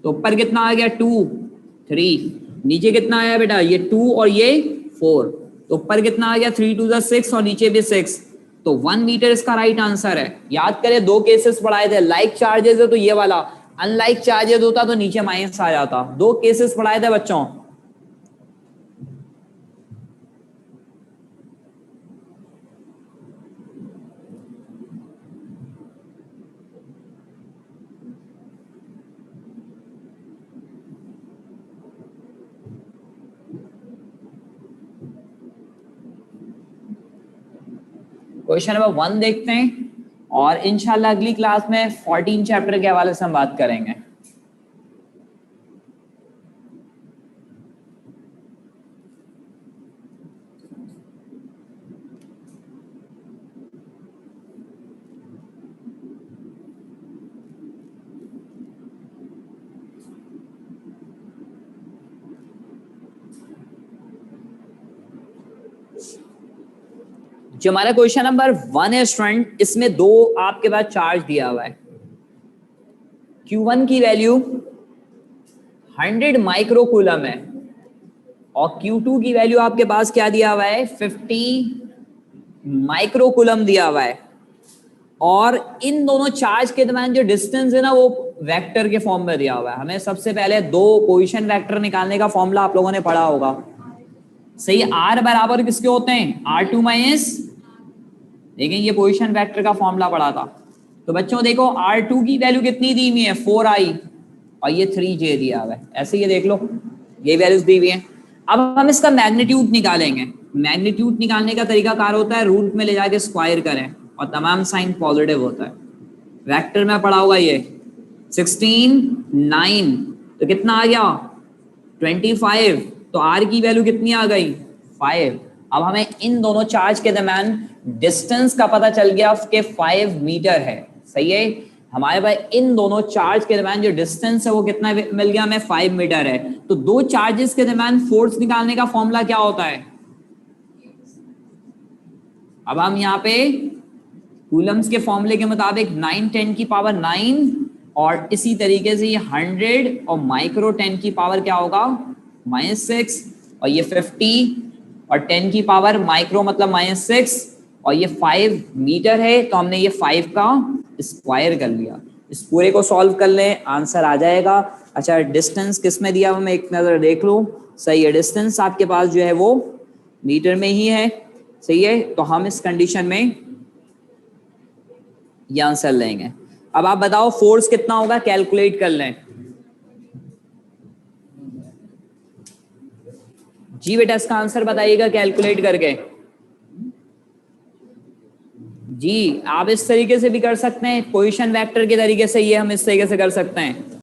तो ऊपर कितना आ गया? 2 3, नीचे कितना आया बेटा? ये 2 और ये 4, तो ऊपर कितना आ गया? 3 2 6 और नीचे भी 6, तो 1 मीटर इसका राइट आंसर है। याद करें 2 केसेस पढ़ाए थे, लाइक चार्जेस है तो ये वाला, अनलाइक चार्जेस होता तो नीचे माइनस आ जाता। 2 केसेस पढ़ाए थे बच्चों। क्वेश्चन नंबर 1 देखते हैं और इंशाल्लाह अगली क्लास में 14 चैप्टर के हवाले से हम बात करेंगे। जो हमारा क्वेश्चन नंबर 1 है स्टूडेंट, इसमें 2 आपके पास चार्ज दिया हुआ है। Q1 की वैल्यू 100 माइक्रोकूलम है और Q2 की वैल्यू आपके पास क्या दिया हुआ है? 50 माइक्रोकूलम दिया हुआ है। और इन दोनों चार्ज के दरमियान जो डिस्टेंस है ना, वो वेक्टर के फॉर्म में दिया हुआ है। हमें सबसे पहले 2 पोजीशन वेक्टर निकालने का फॉर्मूला आप लोगों ने पढ़ा होगा। सही, R बराबर किसके होते हैं? R2 माइनस, देखें ये पोजीशन वेक्टर का फॉर्मूला पढ़ा था। तो बच्चों देखो R2 की वैल्यू कितनी दी हुई है? 4i और ये 3j दिया हुआ है। ऐसे ये देख लो, ये वैल्यूज दी हुई है। अब हम इसका मैग्नीट्यूड निकालेंगे। मैग्नीट्यूड निकालने का तरीका कार होता है, रूट में ले जाके स्क्वायर करें और तमाम साइन पॉजिटिव होता है। वेक्टर में पढ़ा होगा ये 16 9, तो कितना आ गया? 25, तो R की वैल्यू कितनी आ गई? 5। अब हमें इन दोनों चार्ज के दरमियान डिस्टेंस का पता चल गया कि 5 मीटर है। सही है, हमारे पास इन दोनों चार्ज के दरमियान जो डिस्टेंस है वो कितना मिल गया हमें? 5 मीटर है। तो 2 चार्जेस के दरमियान फोर्स निकालने का फॉर्मूला क्या होता है? अब हम यहाँ पे कूलम्स के फॉर्मूले के मुताबिक 9 10 की पावर 9 और इसी तरीके से ये 100 और माइक्रो 10 की पावर क्या होगा? -6 और ये 50 और 10 की पावर माइक्रो मतलब -6 और ये 5 मीटर है, तो हमने ये 5 का स्क्वायर कर लिया। इस पूरे को सॉल्व कर लें, आंसर आ जाएगा। अच्छा, डिस्टेंस किस में दिया हुआ मैं एक नजर देख लूं। सही है, डिस्टेंस आपके पास जो है वो मीटर में ही है। सही है, तो हम इस कंडीशन में ये आंसर लेंगे। अब आप बताओ फोर्स कितना होगा, कैलकुलेट कर लें। जी बेटा, इसका आंसर बताइएगा कैलकुलेट करके। जी, आप इस तरीके से भी कर सकते हैं, पोजीशन वेक्टर के तरीके से, ये हम इस तरीके से कर सकते हैं।